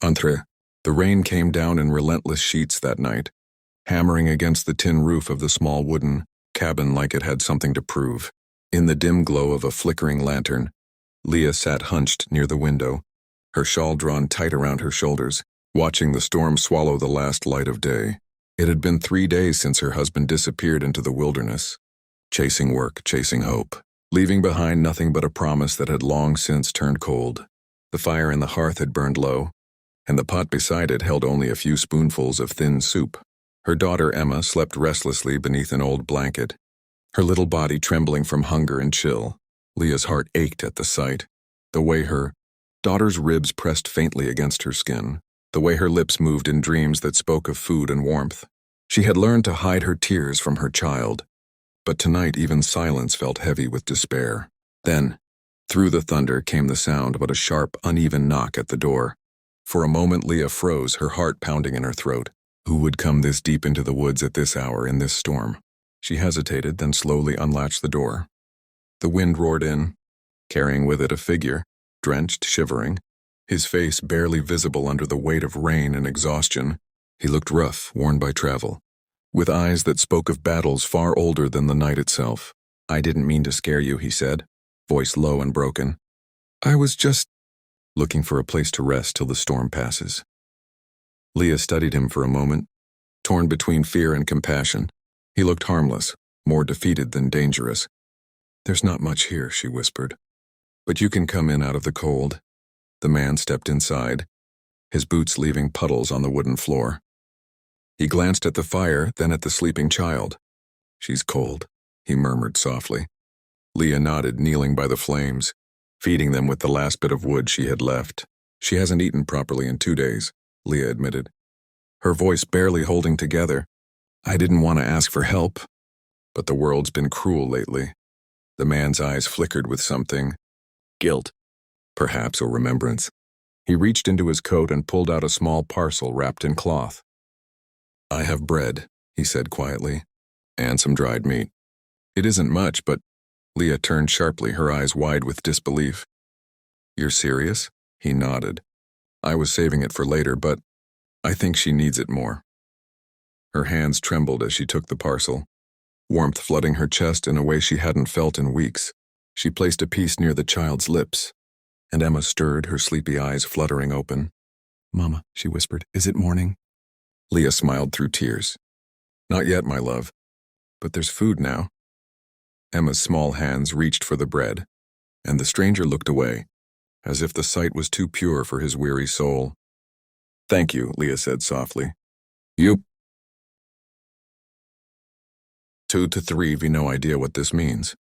Entre. The rain came down in relentless sheets that night, hammering against the tin roof of the small wooden cabin like it had something to prove. In the dim glow of a flickering lantern, Leah sat hunched near the window, her shawl drawn tight around her shoulders, watching the storm swallow the last light of day. It had been 3 days since her husband disappeared into the wilderness, chasing work, chasing hope, leaving behind nothing but a promise that had long since turned cold. The fire in the hearth had burned low, and the pot beside it held only a few spoonfuls of thin soup. Her daughter Emma slept restlessly beneath an old blanket, her little body trembling from hunger and chill. Leah's heart ached at the sight, the way her daughter's ribs pressed faintly against her skin, the way her lips moved in dreams that spoke of food and warmth. She had learned to hide her tears from her child, but tonight even silence felt heavy with despair. Then, through the thunder came the sound but a sharp, uneven knock at the door. For a moment Leah froze, her heart pounding in her throat. Who would come this deep into the woods at this hour in this storm? She hesitated, then slowly unlatched the door. The wind roared in, carrying with it a figure, drenched, shivering, his face barely visible under the weight of rain and exhaustion. He looked rough, worn by travel, with eyes that spoke of battles far older than the night itself. "I didn't mean to scare you," he said, voice low and broken. "I was just looking for a place to rest till the storm passes." Leah studied him for a moment, torn between fear and compassion. He looked harmless, more defeated than dangerous. "There's not much here," she whispered, "but you can come in out of the cold." The man stepped inside, his boots leaving puddles on the wooden floor. He glanced at the fire, then at the sleeping child. "She's cold," he murmured softly. Leah nodded, kneeling by the flames, feeding them with the last bit of wood she had left. "She hasn't eaten properly in 2 days," Leah admitted, her voice barely holding together. "I didn't want to ask for help, but the world's been cruel lately." The man's eyes flickered with something. Guilt, perhaps, or remembrance. He reached into his coat and pulled out a small parcel wrapped in cloth. "I have bread," he said quietly, "and some dried meat. It isn't much, but—" Leah turned sharply, her eyes wide with disbelief. "You're serious?" He nodded. "I was saving it for later, but I think she needs it more." Her hands trembled as she took the parcel, warmth flooding her chest in a way she hadn't felt in weeks. She placed a piece near the child's lips, and Emma stirred, her sleepy eyes fluttering open. "Mama," she whispered, "is it morning?" Leah smiled through tears. "Not yet, my love, but there's food now." Emma's small hands reached for the bread, and the stranger looked away, as if the sight was too pure for his weary soul. "Thank you," Leah said softly. "You 2 to 3 have no idea what this means."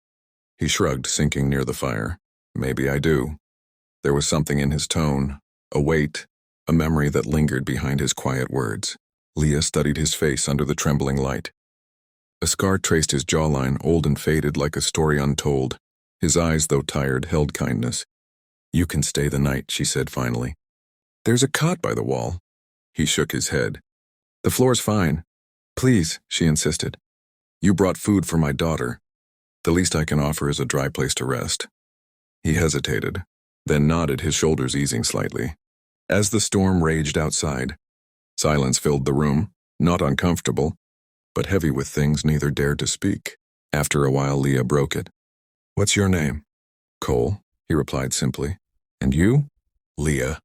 He shrugged, sinking near the fire. "Maybe I do." There was something in his tone, a weight, a memory that lingered behind his quiet words. Leah studied his face under the trembling light. A scar traced his jawline, old and faded like a story untold. His eyes, though tired, held kindness. "You can stay the night," she said finally. "There's a cot by the wall." He shook his head. "The floor's fine." "Please," she insisted. "You brought food for my daughter. The least I can offer is a dry place to rest." He hesitated, then nodded, his shoulders easing slightly. As the storm raged outside, silence filled the room, not uncomfortable, but heavy with things neither dared to speak. After a while, Leah broke it. "What's your name?" "Cole," he replied simply. "And you?" "Leah."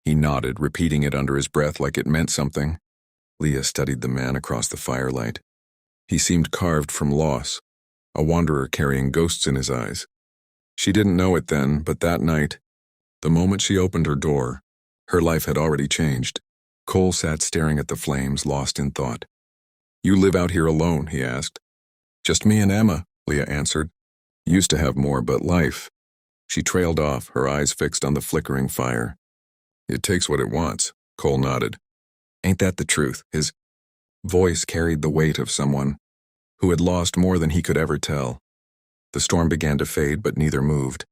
He nodded, repeating it under his breath like it meant something. Leah studied the man across the firelight. He seemed carved from loss, a wanderer carrying ghosts in his eyes. She didn't know it then, but that night, the moment she opened her door, her life had already changed. Cole sat staring at the flames, lost in thought. "You live out here alone?" he asked. "Just me and Emma," Leah answered. "Used to have more, but life—" She trailed off, her eyes fixed on the flickering fire. "It takes what it wants," Cole nodded. "Ain't that the truth?" His voice carried the weight of someone who had lost more than he could ever tell. The storm began to fade, but neither moved.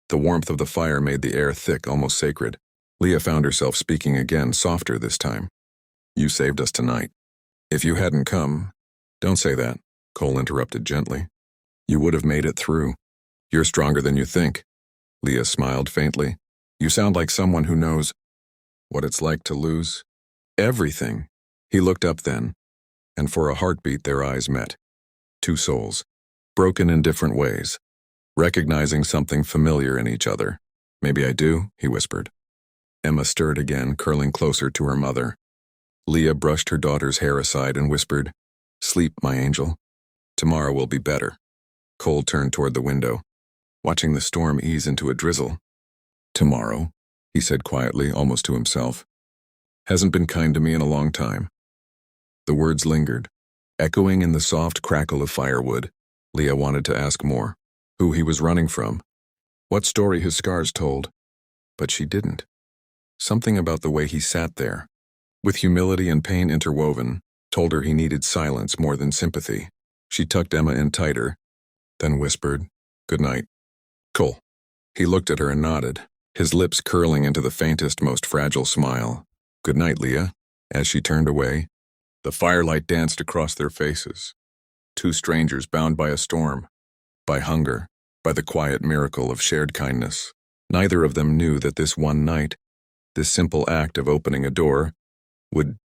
The warmth of the fire made the air thick, almost sacred. Leah found herself speaking again, softer this time. "You saved us tonight. If you hadn't come—" "Don't say that," Cole interrupted gently. "You would have made it through. You're stronger than you think." Leah smiled faintly. "You sound like someone who knows—" What it's like to lose everything. He looked up then, and for a heartbeat their eyes met. Two souls, broken in different ways, recognizing something familiar in each other. Maybe I do, he whispered. Emma stirred again, curling closer to her mother. Leah brushed her daughter's hair aside and whispered, "Sleep, my angel. Tomorrow will be better." Cole turned toward the window, watching the storm ease into a drizzle. "Tomorrow," he said quietly, almost to himself. "Hasn't been kind to me in a long time." The words lingered, echoing in the soft crackle of firewood. Leah wanted to ask more. Who he was running from. What story his scars told. But she didn't. Something about the way he sat there, with humility and pain interwoven, told her he needed silence more than sympathy. She tucked Emma in tighter, then whispered, "Good night, Cole." He looked at her and nodded, his lips curling into the faintest, most fragile smile. "Good night, Leah." As she turned away, the firelight danced across their faces. Two strangers bound by a storm, by hunger, by the quiet miracle of shared kindness. Neither of them knew that this one night, this simple act of opening a door, would